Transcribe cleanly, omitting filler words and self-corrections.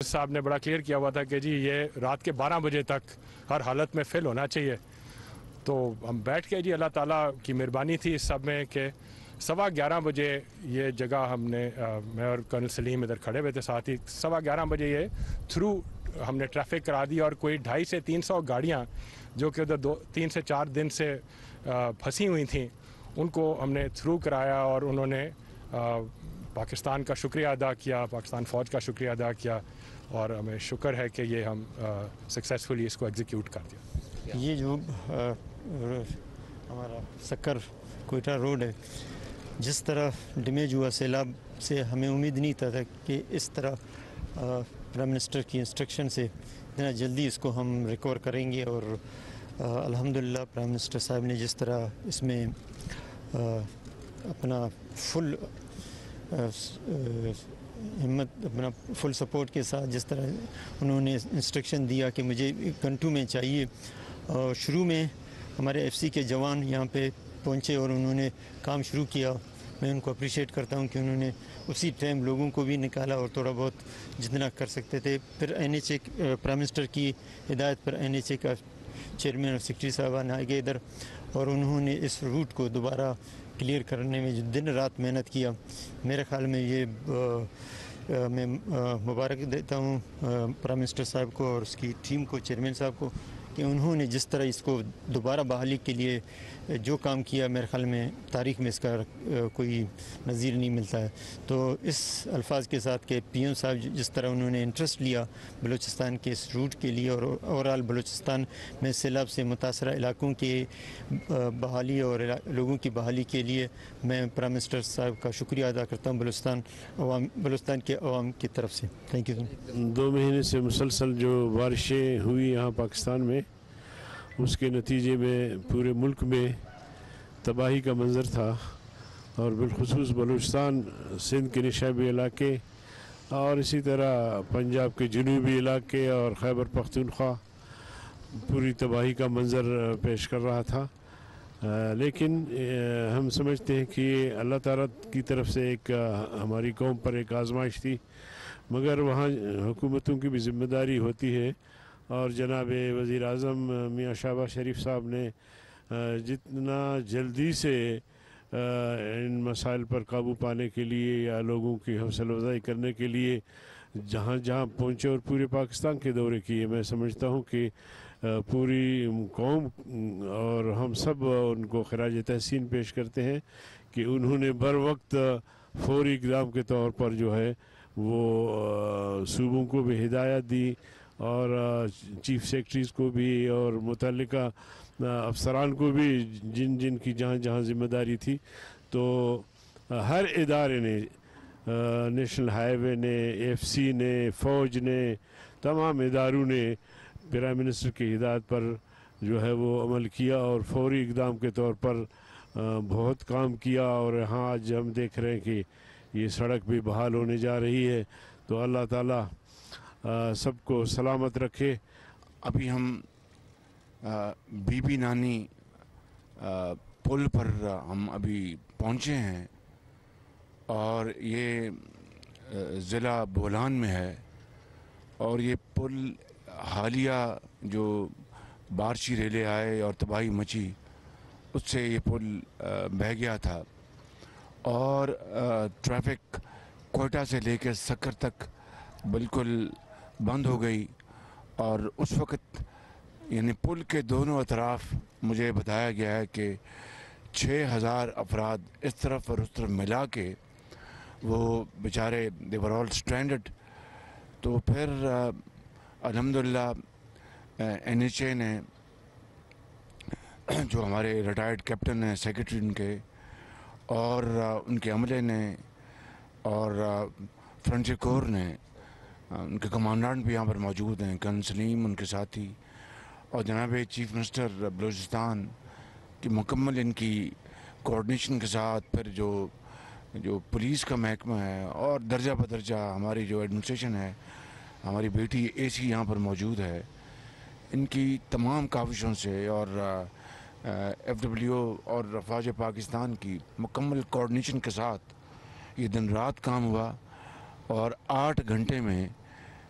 صاحب نے بڑا کلیئر کیا ہوا تھا کہ جی یہ رات کے 12 بجے تک ہر حالت میں فل ہونا چاہیے. تو ہم بیٹھ کے جی اللہ تعالیٰ کی مہربانی تھی اس سب میں کہ 11:15 بجے یہ جگہ ہم نے میں اور کرنل سلیم ادھر کھڑے ہوئے تھے ساتھ ہی 11:15 بجے یہ تھرو ہم نے ٹریفک کرا دی اور کوئی 250 سے 300 گاڑیاں جو کہ ادھر 3 سے 4 دن سے پھنسی ہوئی تھیں ان کو ہم نے تھرو کرایا اور انہوں نے پاکستان کا شکریہ ادا کیا, پاکستان فوج کا شکریہ ادا کیا اور ہمیں شکر ہے کہ یہ ہم سکسیزفلی اس کو ایگزیکیوٹ کر دیا. یہ جو ہمارا سکر کوئٹہ روڈ ہے جس طرح ڈیمیج ہوا سیلاب سے ہمیں امید نہیں تھا کہ اس طرح پرائم منسٹر کی انسٹرکشن سے اتنا جلدی اس کو ہم ریکور کریں گے اور الحمدللہ پرائم منسٹر صاحب نے جس طرح اس میں اپنا فل ہمت اپنا فل سپورٹ کے ساتھ جس طرح انہوں نے انسٹرکشن دیا کہ مجھے گھنٹوں میں چاہیے. اور شروع میں ہمارے ایف سی کے جوان یہاں پہ پہنچے اور انہوں نے کام شروع کیا. میں ان کو اپریشیٹ کرتا ہوں کہ انہوں نے اسی ٹائم لوگوں کو بھی نکالا اور تھوڑا بہت جتنا کر سکتے تھے. پھر N H A prime minister کی ہدایت پر این ایچ اے کا چیئرمین اور سیکرٹری صاحبان آئے گئے ادھر اور انہوں نے اس روٹ کو دوبارہ کلیئر کرنے میں جو دن رات محنت کیا. میرے خیال میں یہ میں مبارک دیتا ہوں پرائم منسٹر صاحب کو اور اس کی ٹیم کو, چیئرمین صاحب کو, کہ انہوں نے جس طرح اس کو دوبارہ بحالی کے لیے جو کام کیا میرے خیال میں تاریخ میں اس کا کوئی نظیر نہیں ملتا ہے. تو اس الفاظ کے ساتھ کہ پی ایم صاحب جس طرح انہوں نے انٹرسٹ لیا بلوچستان کے اس روٹ کے لیے اور اوورآل بلوچستان میں سیلاب سے متاثرہ علاقوں کی بحالی اور لوگوں کی بحالی کے لیے میں پرائم منسٹر صاحب کا شکریہ ادا کرتا ہوں بلوچستان کے عوام کی طرف سے. Thank you. 2 مہینے سے مسلسل جو بارشیں ہوئی یہاں پاکستان میں اس کے نتیجے میں پورے ملک میں تباہی کا منظر تھا اور بالخصوص بلوچستان, سندھ کے نشابی علاقے اور اسی طرح پنجاب کے جنوبی علاقے اور خیبر پختونخوا پوری تباہی کا منظر پیش کر رہا تھا. لیکن ہم سمجھتے ہیں کہ یہ اللہ تعالیٰ کی طرف سے ایک ہماری قوم پر ایک آزمائش تھی, مگر وہاں حکومتوں کی بھی ذمہ داری ہوتی ہے اور جناب وزیر اعظم میاں شہباز شریف صاحب نے جتنا جلدی سے ان مسائل پر قابو پانے کے لیے یا لوگوں کی حوصلہ افزائی کرنے کے لیے جہاں جہاں پہنچے اور پورے پاکستان کے دورے کیے, میں سمجھتا ہوں کہ پوری قوم اور ہم سب ان کو خراج تحسین پیش کرتے ہیں کہ انہوں نے بر وقت فوری اقدام کے طور پر جو ہے وہ صوبوں کو بھی ہدایت دی اور چیف سیکرٹریز کو بھی اور متعلقہ افسران کو بھی جن جن کی جہاں جہاں ذمہ داری تھی. تو ہر ادارے نے, نیشنل ہائی وے نے, ایف سی نے, فوج نے, تمام اداروں نے پرائم منسٹر کی ہدایت پر جو ہے وہ عمل کیا اور فوری اقدام کے طور پر بہت کام کیا. اور یہاں آج ہم دیکھ رہے ہیں کہ یہ سڑک بھی بحال ہونے جا رہی ہے. تو اللہ تعالیٰ سب کو سلامت رکھے. ابھی ہم بی بی نانی پل پر ہم ابھی پہنچے ہیں اور یہ ضلع بولان میں ہے اور یہ پل حالیہ جو بارشی ریلے آئے اور تباہی مچی اس سے یہ پل بہہ گیا تھا اور ٹریفک کوئٹہ سے لے کے سکر تک بالکل بند ہو گئی. اور اس وقت یعنی پل کے دونوں اطراف مجھے بتایا گیا ہے کہ 6000 افراد اس طرف اور اس طرف ملا کے وہ بیچارے they were all stranded. تو پھر الحمدللہ این ایچ اے نے جو ہمارے ریٹائرڈ کیپٹن ہیں سیکرٹری ان کے اور ان کے عملے نے اور فرنٹیر کور نے, ان کے کمانڈنٹ بھی یہاں پر موجود ہیں, کرنل سلیم ان کے ساتھی, اور جناب چیف منسٹر بلوچستان کی مکمل ان کی کوآرڈینیشن کے ساتھ پھر جو پولیس کا محکمہ ہے اور درجہ بدرجہ ہماری جو ایڈمنسٹریشن ہے, ہماری بیٹی اے سی یہاں پر موجود ہے, ان کی تمام کاوشوں سے اور ایف ڈبلیو اور افواج پاکستان کی مکمل کوآرڈینیشن کے ساتھ یہ دن رات کام ہوا اور 8 گھنٹے میں